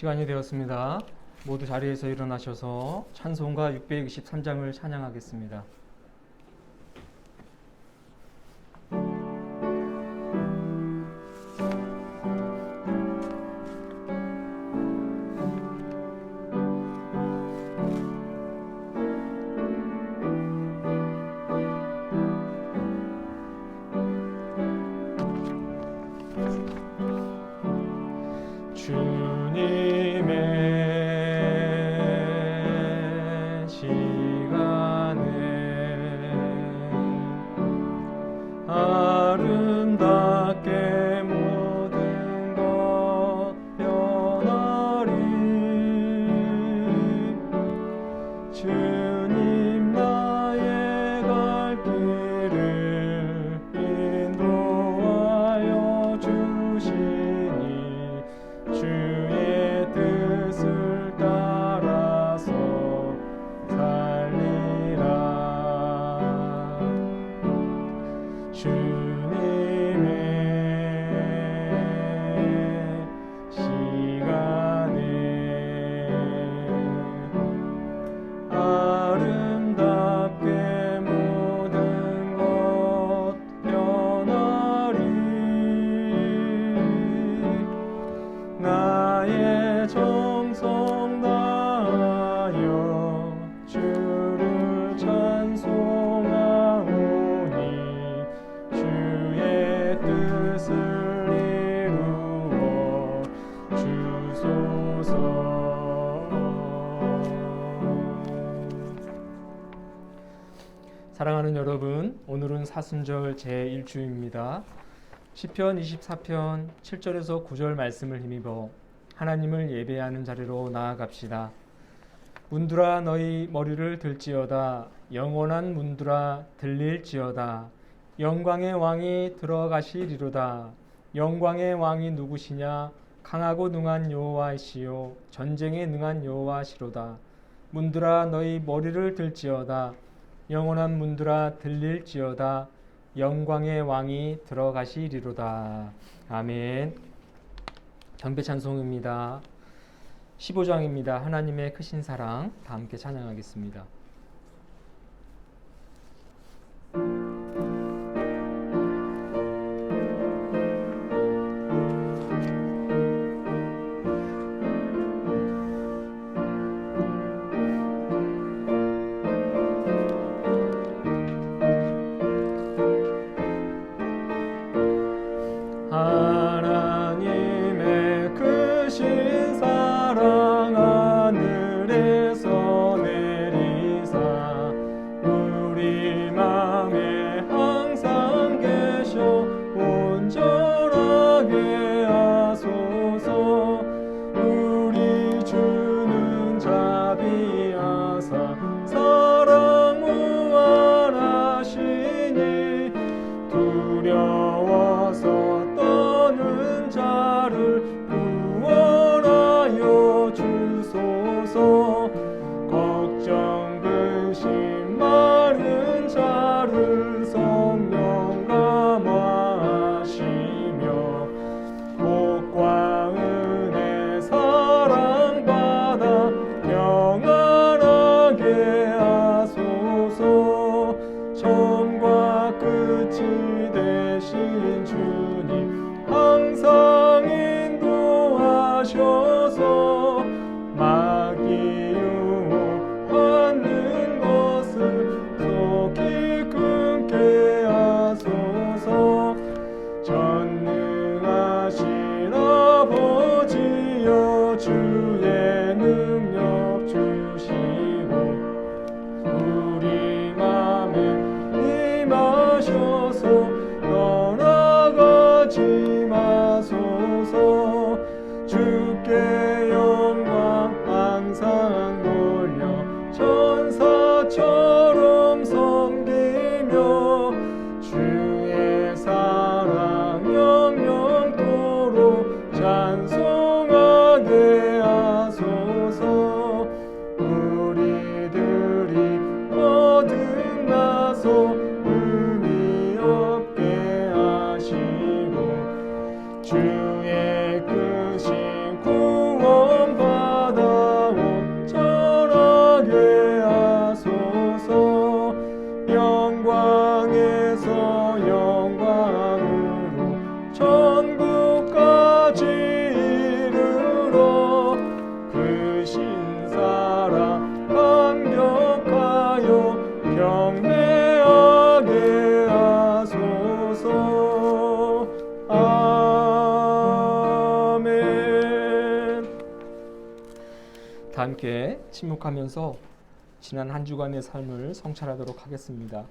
시간이 되었습니다. 모두 자리에서 일어나셔서 찬송가 623장을 찬양하겠습니다. 주님의 시간에 아름답게 모든 것 변하리. 주님 나의 갈 길을 인도하여 주시니 주의 뜻을 따라서 살리라. 주님의 시간에 아름답게 모든 것 변하리. 나의 정성 다하여 주를 찬송하오니 주의 뜻을 이루어 주소서. 사랑하는 여러분, 오늘은 사순절 제1주입니다. 시편 24편 7절에서 9절 말씀을 힘입어 하나님을 예배하는 자리로 나아갑시다. 문들아 너희 머리를 들지어다. 영원한 문들아 들릴지어다. 영광의 왕이 들어가시리로다. 영광의 왕이 누구시냐? 강하고 능한 여호와시요 전쟁에 능한 여호와시로다. 문들아 너희 머리를 들지어다. 영원한 문들아 들릴지어다. 영광의 왕이 들어가시리로다. 아멘. 경배 찬송입니다. 15장입니다. 하나님의 크신 사랑. 다 함께 찬양하겠습니다. 하나님의 크신 사랑 하늘에서 내린 다 함께 침묵하면서 지난 한 주간의 삶을 성찰하도록 하겠습니다.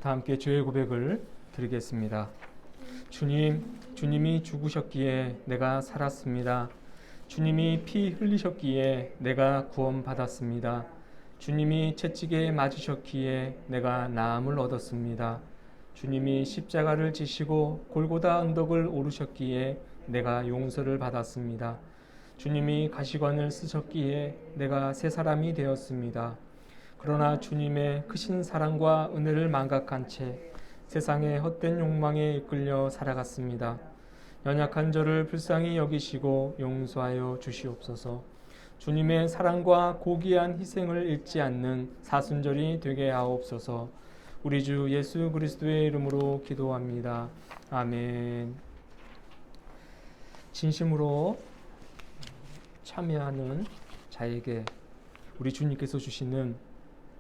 다 함께 죄의 고백을 드리겠습니다. 주님이 죽으셨기에 내가 살았습니다. 주님이 피 흘리셨기에 내가 구원받았습니다. 주님이 채찍에 맞으셨기에 내가 나음을 얻었습니다. 주님이 십자가를 지시고 골고다 언덕을 오르셨기에 내가 용서를 받았습니다. 주님이 가시관을 쓰셨기에 내가 새 사람이 되었습니다. 그러나 주님의 크신 사랑과 은혜를 망각한 채 세상의 헛된 욕망에 이끌려 살아갔습니다. 연약한 저를 불쌍히 여기시고 용서하여 주시옵소서. 주님의 사랑과 고귀한 희생을 잊지 않는 사순절이 되게 하옵소서. 우리 주 예수 그리스도의 이름으로 기도합니다. 아멘. 진심으로 참여하는 자에게 우리 주님께서 주시는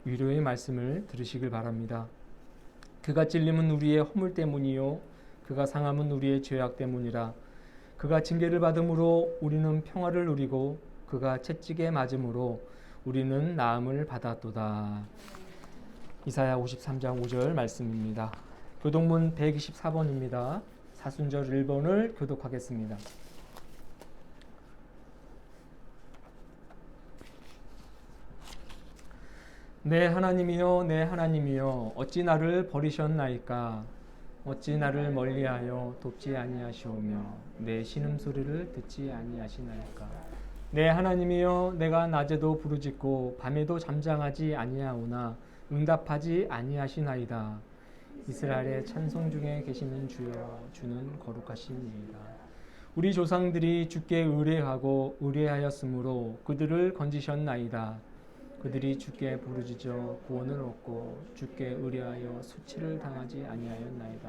위로의 말씀을 들으시길 바랍니다. 그가 찔림은 우리의 허물 때문이요 그가 상함은 우리의 죄악 때문이라. 그가 징계를 받음으로 우리는 평화를 누리고 그가 채찍에 맞음으로 우리는 나음을 받았도다. 이사야 53장 5절 말씀입니다. 교독문 124번입니다. 사순절 1번을 교독하겠습니다. 내 하나님이여 내 하나님이여 어찌 나를 버리셨나이까. 어찌 나를 멀리하여 돕지 아니하시오며 내 신음소리를 듣지 아니하시나이까. 내 하나님이여 내가 낮에도 부르짖고 밤에도 잠잠하지 아니하오나 응답하지 아니하시나이다. 이스라엘의 찬송 중에 계시는 주여 주는 거룩하시니이다. 우리 조상들이 주께 의뢰하고 의뢰하였으므로 그들을 건지셨나이다. 그들이 주께 부르짖어 구원을 얻고 주께 의뢰하여 수치를 당하지 아니하였나이다.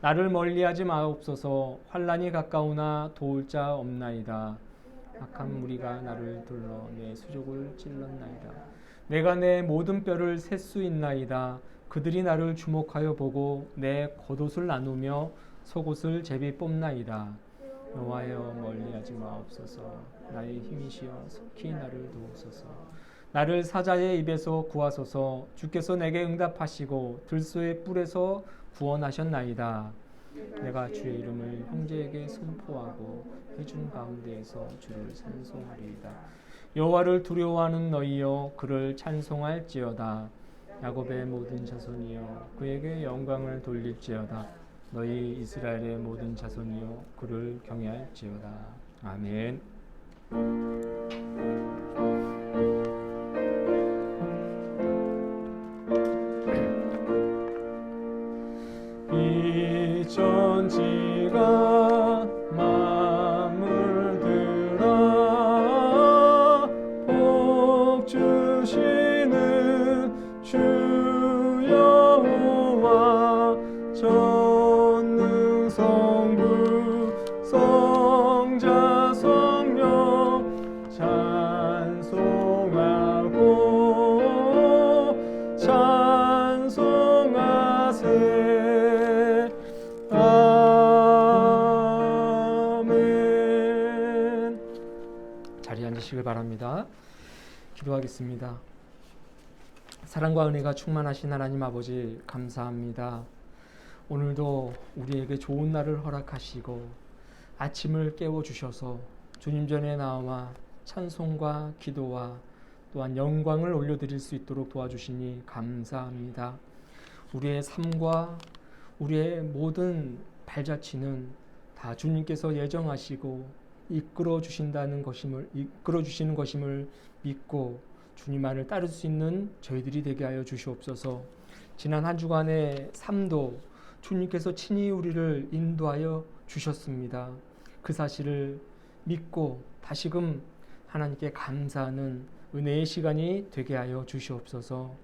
나를 멀리하지 마옵소서. 환난이 가까우나 도울 자 없나이다. 악한 무리가 나를 둘러 내 수족을 찔렀나이다. 내가 내 모든 뼈를 셀 수 있나이다. 그들이 나를 주목하여 보고 내 겉옷을 나누며 속옷을 제비 뽑나이다. 여호와여 멀리하지 마옵소서. 나의 힘이시여 속히 나를 도우소서. 나를 사자의 입에서 구하소서. 주께서 내게 응답하시고 들소의 뿔에서 구원하셨나이다. 내가 주의 이름을 형제에게 선포하고 회중 가운데에서 주를 찬송하리이다. 여호와를 두려워하는 너희여 그를 찬송할지어다. 야곱의 모든 자손이여 그에게 영광을 돌릴지어다. 너희 이스라엘의 모든 자손이여 그를 경외할지어다. 아멘. 이 천지가 만물들아 복 주시는 주 여호와 전능성부 성자 성령 찬송하고 찬송하세. 아멘. 자리에 앉으시길 바랍니다. 기도하겠습니다. 사랑과 은혜가 충만하신 하나님 아버지 감사합니다. 오늘도 우리에게 좋은 날을 허락하시고 아침을 깨워주셔서 주님 전에 나와 찬송과 기도와 또한 영광을 올려드릴 수 있도록 도와주시니 감사합니다. 우리의 삶과 우리의 모든 발자취는 다 주님께서 예정하시고 이끌어 주시는 것임을 믿고 주님만을 따를 수 있는 저희들이 되게 하여 주시옵소서. 지난 한 주간의 삶도 주님께서 친히 우리를 인도하여 주셨습니다. 그 사실을 믿고 다시금 하나님께 감사하는 은혜의 시간이 되게 하여 주시옵소서.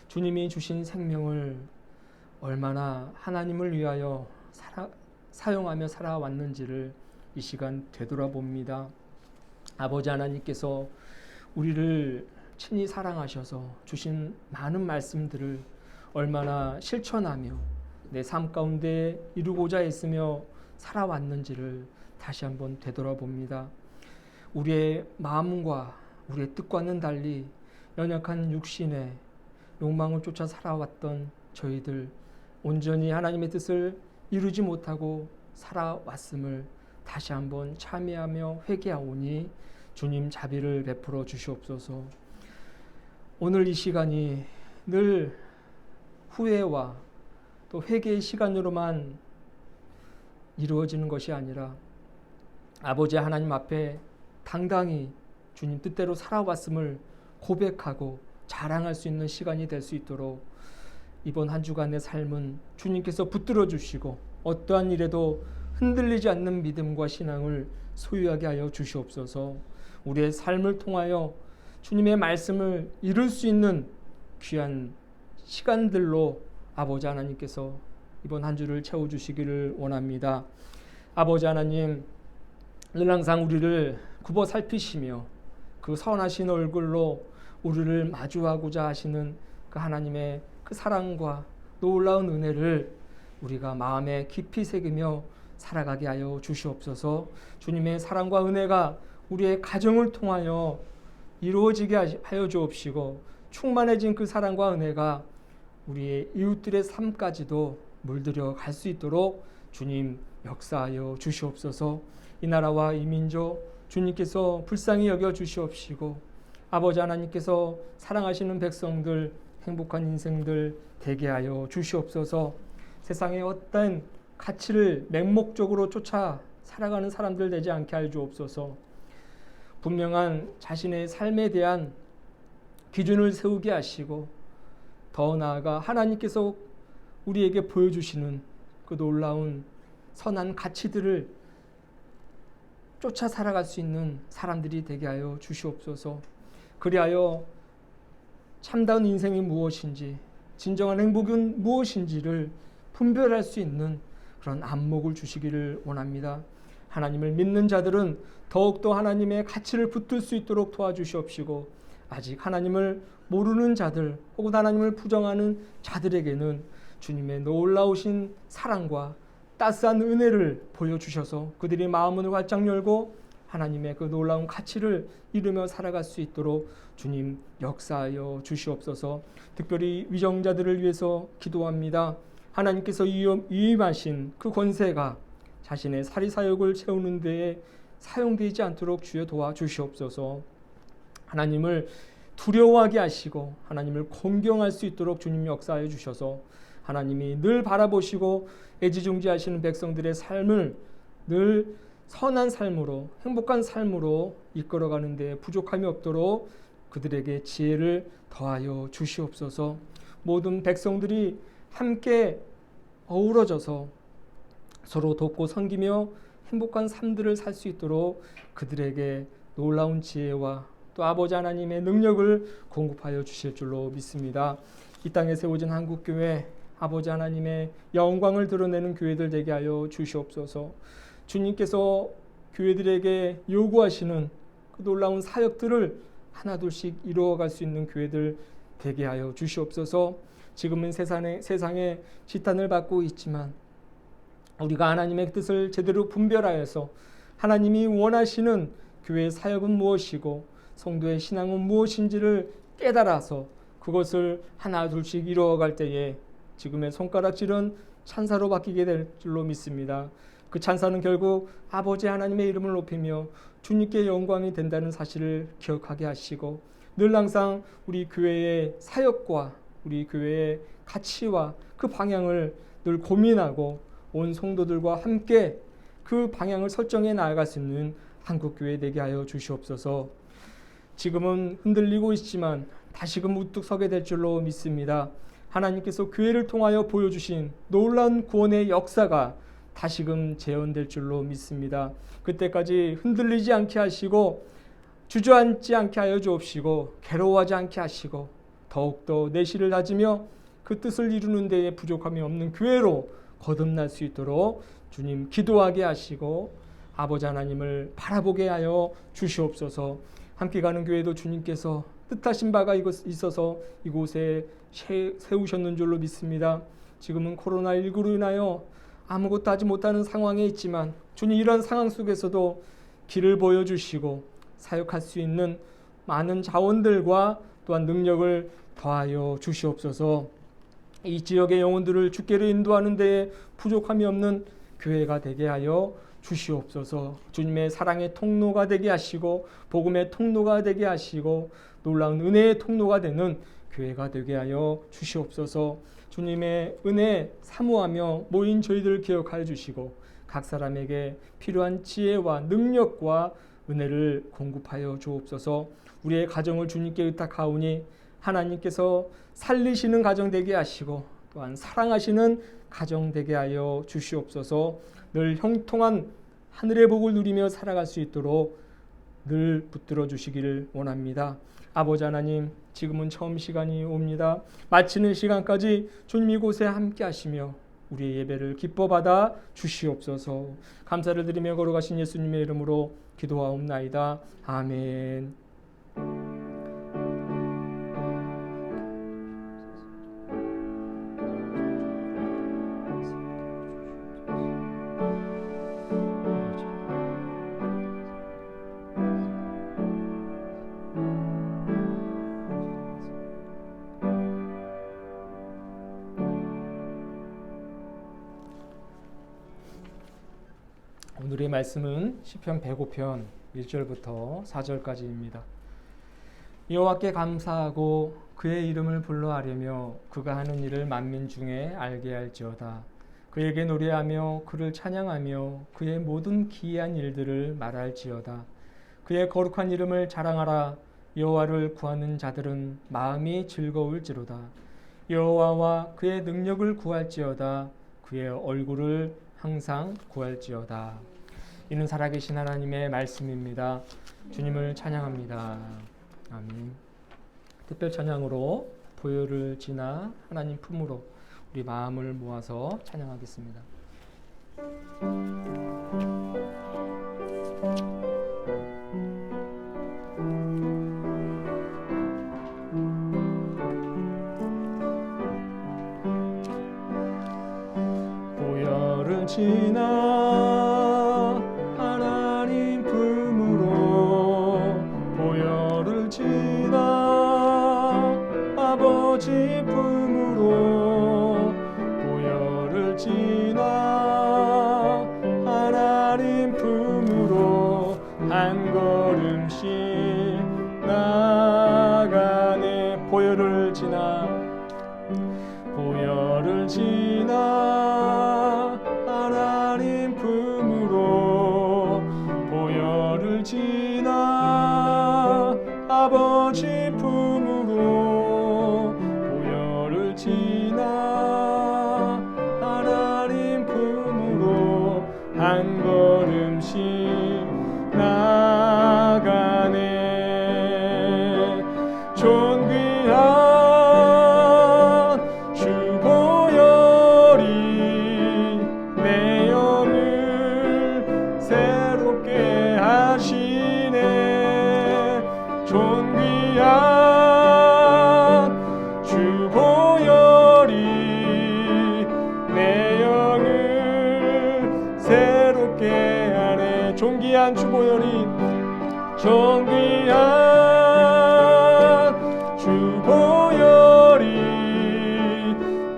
주님이 주신 생명을 얼마나 하나님을 위하여 사용하며 살아왔는지를 이 시간 되돌아봅니다. 아버지 하나님께서 우리를 친히 사랑하셔서 주신 많은 말씀들을 얼마나 실천하며 내 삶 가운데 이루고자 했으며 살아왔는지를 다시 한번 되돌아봅니다. 우리의 마음과 우리의 뜻과는 달리 연약한 육신의 욕망을 쫓아 살아왔던 저희들, 온전히 하나님의 뜻을 이루지 못하고 살아왔음을 다시 한번 참회하며 회개하오니 주님 자비를 베풀어 주시옵소서. 오늘 이 시간이 늘 후회와 또 회개의 시간으로만 이루어지는 것이 아니라 아버지 하나님 앞에 당당히 주님 뜻대로 살아왔음을 고백하고 자랑할 수 있는 시간이 될 수 있도록 이번 한 주간의 삶은 주님께서 붙들어 주시고 어떠한 일에도 흔들리지 않는 믿음과 신앙을 소유하게 하여 주시옵소서. 우리의 삶을 통하여 주님의 말씀을 이룰 수 있는 귀한 시간들로 아버지 하나님께서 이번 한 주를 채워주시기를 원합니다. 아버지 하나님, 늘 항상 우리를 굽어 살피시며 그 선하신 얼굴로 우리를 마주하고자 하시는 그 하나님의 그 사랑과 놀라운 은혜를 우리가 마음에 깊이 새기며 살아가게 하여 주시옵소서. 주님의 사랑과 은혜가 우리의 가정을 통하여 이루어지게 하여 주옵시고 충만해진 그 사랑과 은혜가 우리의 이웃들의 삶까지도 물들여 갈 수 있도록 주님 역사하여 주시옵소서. 이 나라와 이 민족 주님께서 불쌍히 여겨 주시옵시고 아버지 하나님께서 사랑하시는 백성들 행복한 인생들 되게 하여 주시옵소서. 세상에 어떤 가치를 맹목적으로 쫓아 살아가는 사람들 되지 않게 하여 주옵소서. 분명한 자신의 삶에 대한 기준을 세우게 하시고 더 나아가 하나님께서 우리에게 보여주시는 그 놀라운 선한 가치들을 쫓아 살아갈 수 있는 사람들이 되게 하여 주시옵소서. 그리하여 참다운 인생이 무엇인지 진정한 행복은 무엇인지를 분별할 수 있는 그런 안목을 주시기를 원합니다. 하나님을 믿는 자들은 더욱더 하나님의 가치를 붙들 수 있도록 도와주시옵시고 아직 하나님을 모르는 자들 혹은 하나님을 부정하는 자들에게는 주님의 놀라우신 사랑과 따스한 은혜를 보여주셔서 그들이 마음문을 활짝 열고 하나님의 그 놀라운 가치를 이루며 살아갈 수 있도록 주님 역사하여 주시옵소서. 특별히 위정자들을 위해서 기도합니다. 하나님께서 위임하신 그 권세가 자신의 사리사욕을 채우는 데에 사용되지 않도록 주여 도와주시옵소서. 하나님을 두려워하게 하시고 하나님을 공경할 수 있도록 주님 역사하여 주셔서 하나님이 늘 바라보시고 애지중지하시는 백성들의 삶을 늘 선한 삶으로 행복한 삶으로 이끌어가는 데 부족함이 없도록 그들에게 지혜를 더하여 주시옵소서. 모든 백성들이 함께 어우러져서 서로 돕고 섬기며 행복한 삶들을 살 수 있도록 그들에게 놀라운 지혜와 또 아버지 하나님의 능력을 공급하여 주실 줄로 믿습니다. 이 땅에 세워진 한국교회 아버지 하나님의 영광을 드러내는 교회들 되게 하여 주시옵소서. 주님께서 교회들에게 요구하시는 그 놀라운 사역들을 하나둘씩 이루어갈 수 있는 교회들 되게 하여 주시옵소서. 지금은 세상에 지탄을 받고 있지만 우리가 하나님의 뜻을 제대로 분별하여서 하나님이 원하시는 교회의 사역은 무엇이고 성도의 신앙은 무엇인지를 깨달아서 그것을 하나 둘씩 이루어갈 때에 지금의 손가락질은 찬사로 바뀌게 될 줄로 믿습니다. 그 찬사는 결국 아버지 하나님의 이름을 높이며 주님께 영광이 된다는 사실을 기억하게 하시고 늘 항상 우리 교회의 사역과 우리 교회의 가치와 그 방향을 늘 고민하고 온 성도들과 함께 그 방향을 설정해 나아갈 수 있는 한국교회 되게 하여 주시옵소서. 지금은 흔들리고 있지만 다시금 우뚝 서게 될 줄로 믿습니다. 하나님께서 교회를 통하여 보여주신 놀라운 구원의 역사가 다시금 재현될 줄로 믿습니다. 그때까지 흔들리지 않게 하시고 주저앉지 않게 하여 주옵시고 괴로워하지 않게 하시고 더욱더 내실을 다지며 그 뜻을 이루는 데에 부족함이 없는 교회로 거듭날 수 있도록 주님 기도하게 하시고 아버지 하나님을 바라보게 하여 주시옵소서. 함께 가는 교회도 주님께서 뜻하신 바가 있어서 이곳에 세우셨는 줄로 믿습니다. 지금은 코로나19로 인하여 아무것도 하지 못하는 상황에 있지만 주님 이런 상황 속에서도 길을 보여주시고 사역할 수 있는 많은 자원들과 또한 능력을 더하여 주시옵소서. 이 지역의 영혼들을 주께로 인도하는 데에 부족함이 없는 교회가 되게 하여 주시옵소서. 주님의 사랑의 통로가 되게 하시고 복음의 통로가 되게 하시고 놀라운 은혜의 통로가 되는 교회가 되게 하여 주시옵소서. 주님의 은혜 사모하며 모인 저희들을 기억하여 주시고 각 사람에게 필요한 지혜와 능력과 은혜를 공급하여 주옵소서. 우리의 가정을 주님께 의탁하오니 하나님께서 살리시는 가정 되게 하시고 또한 사랑하시는 가정 되게 하여 주시옵소서. 늘 형통한 하늘의 복을 누리며 살아갈 수 있도록 늘 붙들어 주시기를 원합니다. 아버지 하나님, 지금은 처음 시간이 옵니다. 마치는 시간까지 주님 이곳에 함께 하시며 우리의 예배를 기뻐 받아 주시옵소서. 감사를 드리며 걸어가신 예수님의 이름으로 기도하옵나이다. 아멘. 오늘의 말씀은 시편 105편 1절부터 4절까지입니다. 여호와께 감사하고 그의 이름을 불러하려며 그가 하는 일을 만민 중에 알게 할지어다. 그에게 노래하며 그를 찬양하며 그의 모든 기이한 일들을 말할지어다. 그의 거룩한 이름을 자랑하라. 여호와를 구하는 자들은 마음이 즐거울지로다. 여호와와 그의 능력을 구할지어다. 그의 얼굴을 항상 구할지어다. 이는 살아계신 하나님의 말씀입니다. 주님을 찬양합니다. 아멘. 특별 찬양으로 보혈을 지나 하나님 품으로 우리 마음을 모아서 찬양하겠습니다. 보혈을 지나 하나님 품으로 보혈을 지나 아버지 품으로 보혈을 지나 하나님 품으로 한 걸음씩 나가네. 보혈을 지나 보혈을 지나 하나님 품으로 보혈을 지나 아버지 품으로 보혈을 지나 하나님 품으로 한 걸음씩 나가네. 존귀한 존귀한 주보혈이 존귀한 주보혈이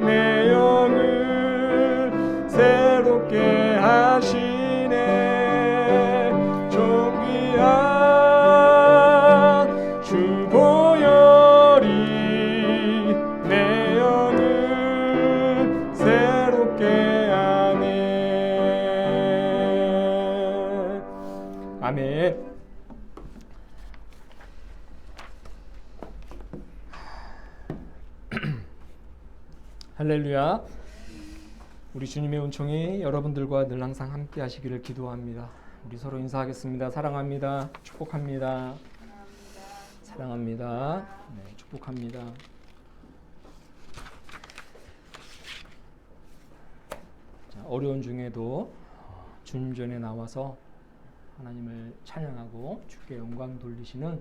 내 영을 아멘. 할렐루야. 우리 주님의 은총이 여러분들과 늘 항상 함께 하시기를 기도합니다. 우리 서로 인사하겠습니다. 사랑합니다. 축복합니다. 사랑합니다. 네, 축복합니다. 자, 어려운 중에도 주님 전에 나와서 하나님을 찬양하고 주께 영광 돌리시는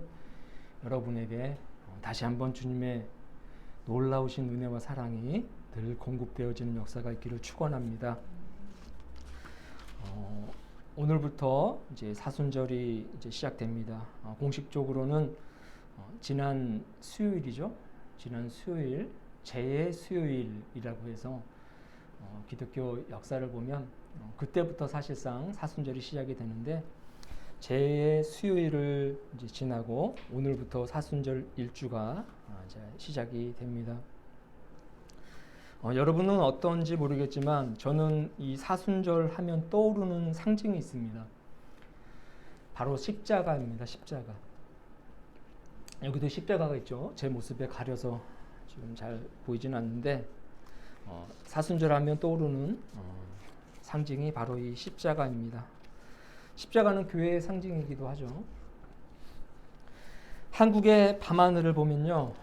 여러분에게 다시 한번 주님의 놀라우신 은혜와 사랑이 늘 공급되어지는 역사가 있기를 축원합니다. 오늘부터 이제 사순절이 이제 시작됩니다. 공식적으로는 지난 수요일이죠. 지난 수요일 제의 수요일이라고 해서 기독교 역사를 보면 그때부터 사실상 사순절이 시작이 되는데 제의 수요일을 이제 지나고 오늘부터 사순절 일주가 이제 시작이 됩니다. 여러분은 어떤지 모르겠지만 저는 이 사순절 하면 떠오르는 상징이 있습니다. 바로 십자가입니다. 십자가. 여기도 십자가가 있죠. 제 모습에 가려서 지금 잘 보이지는 않는데 사순절 하면 떠오르는 상징이 바로 이 십자가입니다. 십자가는 교회의 상징이기도 하죠. 한국의 밤하늘을 보면요,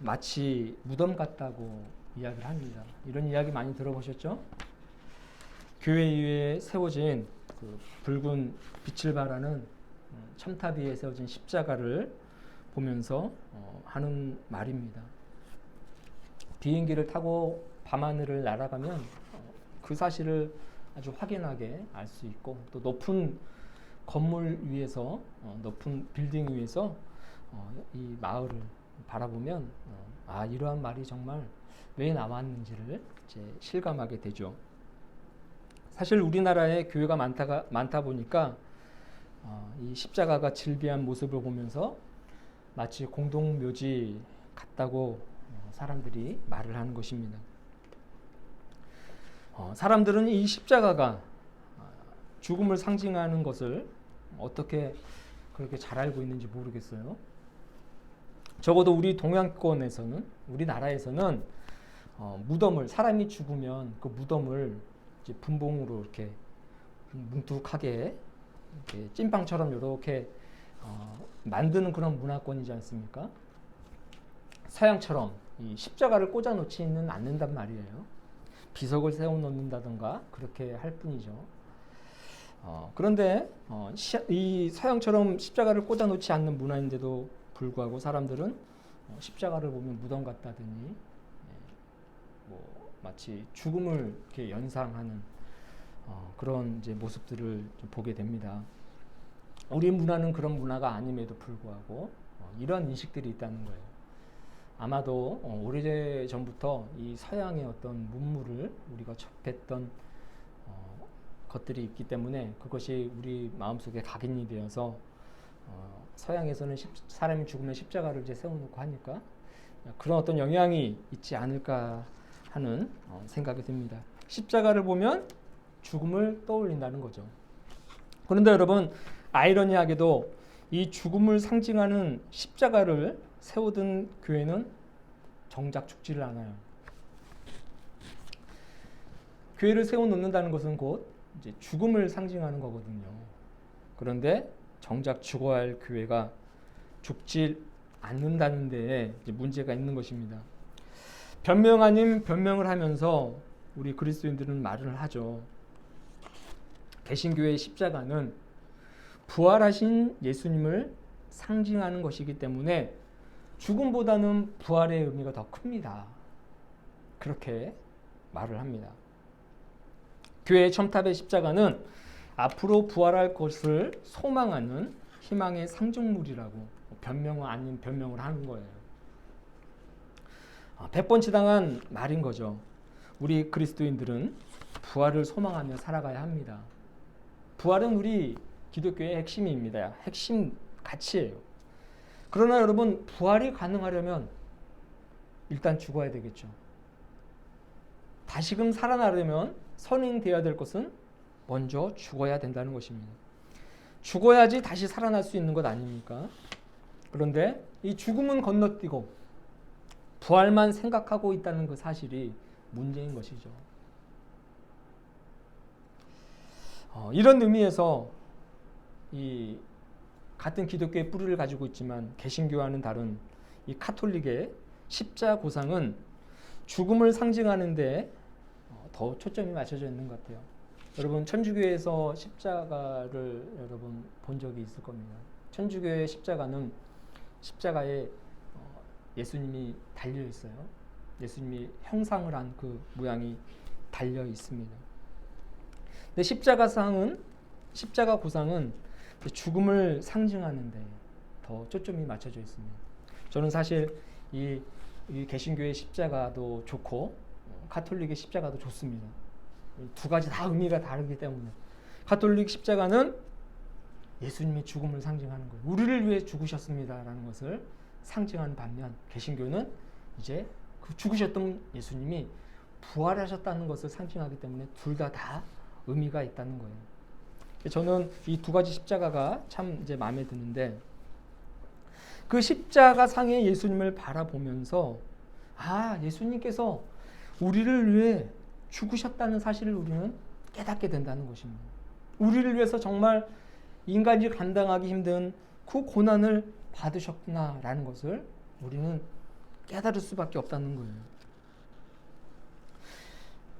마치 무덤 같다고 이야기를 합니다. 이런 이야기 많이 들어보셨죠? 교회 위에 세워진 그 붉은 빛을 발하는 첨탑 위에 세워진 십자가를 보면서 하는 말입니다. 비행기를 타고 밤하늘을 날아가면 그 사실을 아주 확연하게 알 수 있고, 또 높은 건물 위에서 높은 빌딩 위에서 이 마을을 바라보면 이러한 말이 정말 왜 나왔는지를 이제 실감하게 되죠. 사실 우리나라에 교회가 많다 보니까 이 십자가가 질비한 모습을 보면서 마치 공동묘지 같다고 사람들이 말을 하는 것입니다. 사람들은 이 십자가가 죽음을 상징하는 것을 어떻게 그렇게 잘 알고 있는지 모르겠어요. 적어도 우리 동양권에서는, 우리나라에서는 무덤을, 사람이 죽으면 그 무덤을 이제 분봉으로 이렇게 뭉툭하게 이렇게 찐빵처럼 이렇게 만드는 그런 문화권이지 않습니까? 서양처럼 이 십자가를 꽂아놓지는 않는단 말이에요. 비석을 세워놓는다던가 그렇게 할 뿐이죠. 그런데 이 서양처럼 십자가를 꽂아놓지 않는 문화인데도 불구하고 사람들은 십자가를 보면 무덤 같다더니 마치 죽음을 이렇게 연상하는 그런 이제 모습들을 좀 보게 됩니다. 우리 문화는 그런 문화가 아님에도 불구하고 이런 인식들이 있다는 거예요. 아마도 오래전부터 이 서양의 어떤 문물을 우리가 접했던 것들이 있기 때문에 그것이 우리 마음속에 각인이 되어서 서양에서는 사람이 죽으면 십자가를 이제 세워놓고 하니까 그런 어떤 영향이 있지 않을까 하는 생각이 듭니다. 십자가를 보면 죽음을 떠올린다는 거죠. 그런데 여러분, 아이러니하게도 이 죽음을 상징하는 십자가를 세우던 교회는 정작 죽지를 않아요. 교회를 세워놓는다는 것은 곧 이제 죽음을 상징하는 거거든요. 그런데 정작 죽어야 할 교회가 죽지 않는다는 데에 이제 문제가 있는 것입니다. 변명 아닌 변명을 하면서 우리 그리스도인들은 말을 하죠. 개신교의 십자가는 부활하신 예수님을 상징하는 것이기 때문에 죽음보다는 부활의 의미가 더 큽니다. 그렇게 말을 합니다. 교회의 첨탑의 십자가는 앞으로 부활할 것을 소망하는 희망의 상징물이라고 변명 아닌 변명을 하는 거예요. 100번 지당한 말인 거죠. 우리 그리스도인들은 부활을 소망하며 살아가야 합니다. 부활은 우리 기독교의 핵심입니다. 핵심 가치예요. 그러나 여러분, 부활이 가능하려면 일단 죽어야 되겠죠. 다시금 살아나려면 선행되어야 될 것은 먼저 죽어야 된다는 것입니다. 죽어야지 다시 살아날 수 있는 것 아닙니까? 그런데 이 죽음은 건너뛰고 부활만 생각하고 있다는 그 사실이 문제인 것이죠. 이런 의미에서 이 같은 기독교의 뿌리를 가지고 있지만 개신교와는 다른 이 카톨릭의 십자 고상은 죽음을 상징하는데 더 초점이 맞춰져 있는 것 같아요. 여러분 천주교에서 십자가를 여러분 본 적이 있을 겁니다. 천주교의 십자가는 십자가에 예수님이 달려 있어요. 예수님이 형상을 한 그 모양이 달려 있습니다. 근데 십자가 고상은 죽음을 상징하는데 더 초점이 맞춰져 있습니다. 저는 사실 이 개신교의 십자가도 좋고 가톨릭의 십자가도 좋습니다. 두 가지 다 의미가 다르기 때문에 가톨릭 십자가는 예수님의 죽음을 상징하는 거예요. 우리를 위해 죽으셨습니다라는 것을 상징하는 반면 개신교는 이제 그 죽으셨던 예수님이 부활하셨다는 것을 상징하기 때문에 둘 다 의미가 있다는 거예요. 저는 이 두 가지 십자가가 참 이제 마음에 드는데 그 십자가 상의 예수님을 바라보면서 예수님께서 우리를 위해 죽으셨다는 사실을 우리는 깨닫게 된다는 것입니다. 우리를 위해서 정말 인간이 감당하기 힘든 그 고난을 받으셨구나라는 것을 우리는 깨달을 수밖에 없다는 거예요.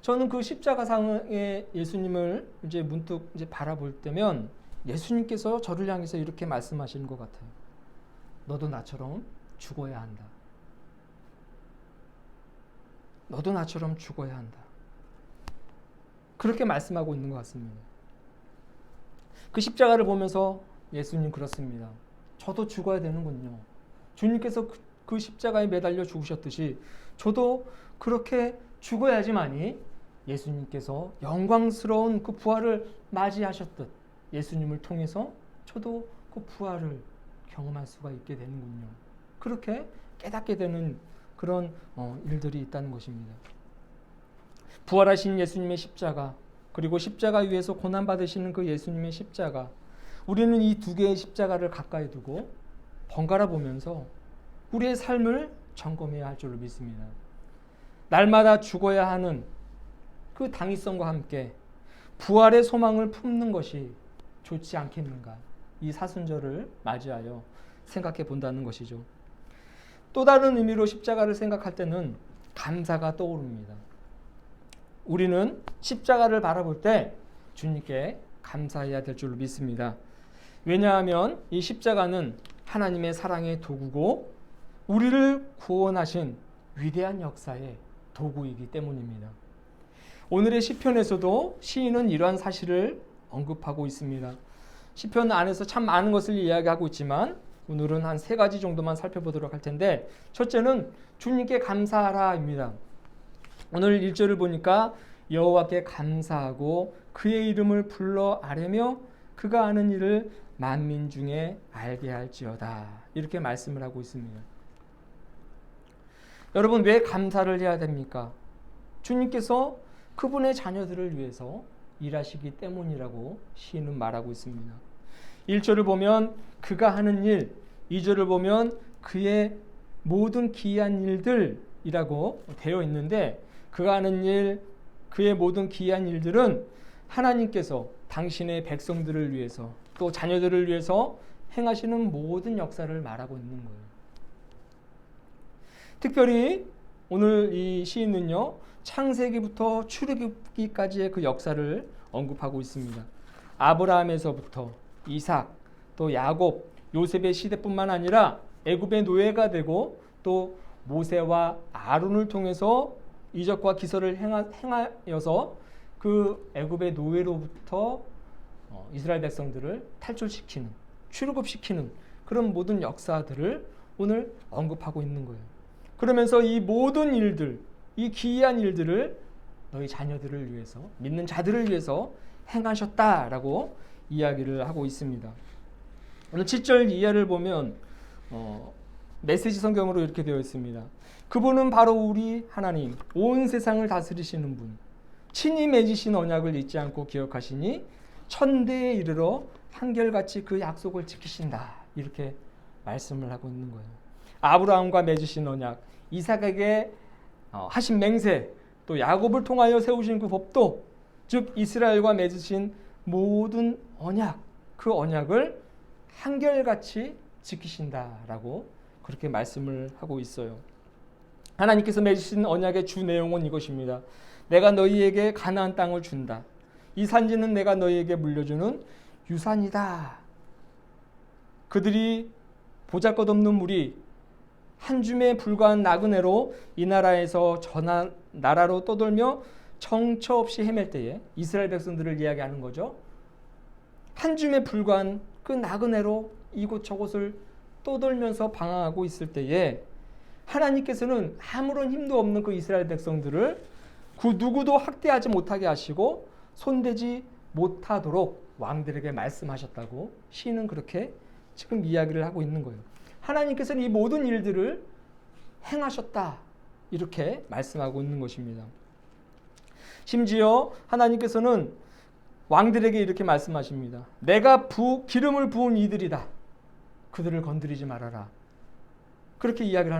저는 그 십자가상의 예수님을 이제 문득 이제 바라볼 때면 예수님께서 저를 향해서 이렇게 말씀하시는 것 같아요. 너도 나처럼 죽어야 한다. 너도 나처럼 죽어야 한다. 그렇게 말씀하고 있는 것 같습니다. 그 십자가를 보면서 예수님 그렇습니다. 저도 죽어야 되는군요. 주님께서 그 십자가에 매달려 죽으셨듯이 저도 그렇게 죽어야지만이 예수님께서 영광스러운 그 부활을 맞이하셨듯 예수님을 통해서 저도 그 부활을 경험할 수가 있게 되는군요. 그렇게 깨닫게 되는 그런 일들이 있다는 것입니다. 부활하신 예수님의 십자가, 그리고 십자가 위에서 고난받으시는 그 예수님의 십자가, 우리는 이 두 개의 십자가를 가까이 두고 번갈아 보면서 우리의 삶을 점검해야 할 줄로 믿습니다. 날마다 죽어야 하는 그 당위성과 함께 부활의 소망을 품는 것이 좋지 않겠는가, 이 사순절을 맞이하여 생각해 본다는 것이죠. 또 다른 의미로 십자가를 생각할 때는 감사가 떠오릅니다. 우리는 십자가를 바라볼 때 주님께 감사해야 될 줄로 믿습니다. 왜냐하면 이 십자가는 하나님의 사랑의 도구고 우리를 구원하신 위대한 역사의 도구이기 때문입니다. 오늘의 시편에서도 시인은 이러한 사실을 언급하고 있습니다. 시편 안에서 참 많은 것을 이야기하고 있지만 오늘은 한 3가지 정도만 살펴보도록 할 텐데, 첫째는 주님께 감사하라입니다. 오늘 1절을 보니까 여호와께 감사하고 그의 이름을 불러 아뢰며 그가 하는 일을 만민 중에 알게 할지어다, 이렇게 말씀을 하고 있습니다. 여러분, 왜 감사를 해야 됩니까? 주님께서 그분의 자녀들을 위해서 일하시기 때문이라고 시인은 말하고 있습니다. 1절을 보면 그가 하는 일, 2절을 보면 그의 모든 기이한 일들이라고 되어 있는데, 그가 하는 일, 그의 모든 기이한 일들은 하나님께서 당신의 백성들을 위해서 또 자녀들을 위해서 행하시는 모든 역사를 말하고 있는 거예요. 특별히 오늘 이 시인은요, 창세기부터 출애굽기까지의 그 역사를 언급하고 있습니다. 아브라함에서부터 이삭, 또 야곱, 요셉의 시대뿐만 아니라 애굽의 노예가 되고 또 모세와 아론을 통해서 이적과 기사를 행하여서 그 애굽의 노예로부터 이스라엘 백성들을 탈출시키는, 출애굽시키는 그런 모든 역사들을 오늘 언급하고 있는 거예요. 그러면서 이 모든 일들, 이 기이한 일들을 너희 자녀들을 위해서, 믿는 자들을 위해서 행하셨다라고 이야기를 하고 있습니다. 오늘 7절 이하를 보면 메시지 성경으로 이렇게 되어 있습니다. 그분은 바로 우리 하나님, 온 세상을 다스리시는 분, 친히 맺으신 언약을 잊지 않고 기억하시니 천대에 이르러 한결같이 그 약속을 지키신다. 이렇게 말씀을 하고 있는 거예요. 아브라함과 맺으신 언약, 이삭에게 하신 맹세, 또 야곱을 통하여 세우신 그 법도, 즉 이스라엘과 맺으신 모든 언약, 그 언약을 한결같이 지키신다라고 그렇게 말씀을 하고 있어요. 하나님께서 맺으신 언약의 주 내용은 이것입니다. 내가 너희에게 가나안 땅을 준다. 이 산지는 내가 너희에게 물려주는 유산이다. 그들이 보잘것없는 무리, 한 줌에 불과한 나그네로 이 나라에서 저 나라로 떠돌며 정처 없이 헤맬 때에, 이스라엘 백성들을 이야기하는 거죠. 한 줌에 불과한 그 나그네로 이곳저곳을 떠돌면서 방황하고 있을 때에 하나님께서는 아무런 힘도 없는 그 이스라엘 백성들을 그 누구도 학대하지 못하게 하시고 손대지 못하도록 왕들에게 말씀하셨다고 시인은 그렇게 지금 이야기를 하고 있는 거예요. 하나님께서는 이 모든 일들을 행하셨다, 이렇게 말씀하고 있는 것입니다. 심지어 하나님께서는 왕들에게 이렇게 말씀하십니다. 내가 기름을 부은 이들이다. 그들을 건드리지 말아라. 그렇게 이야기를 하는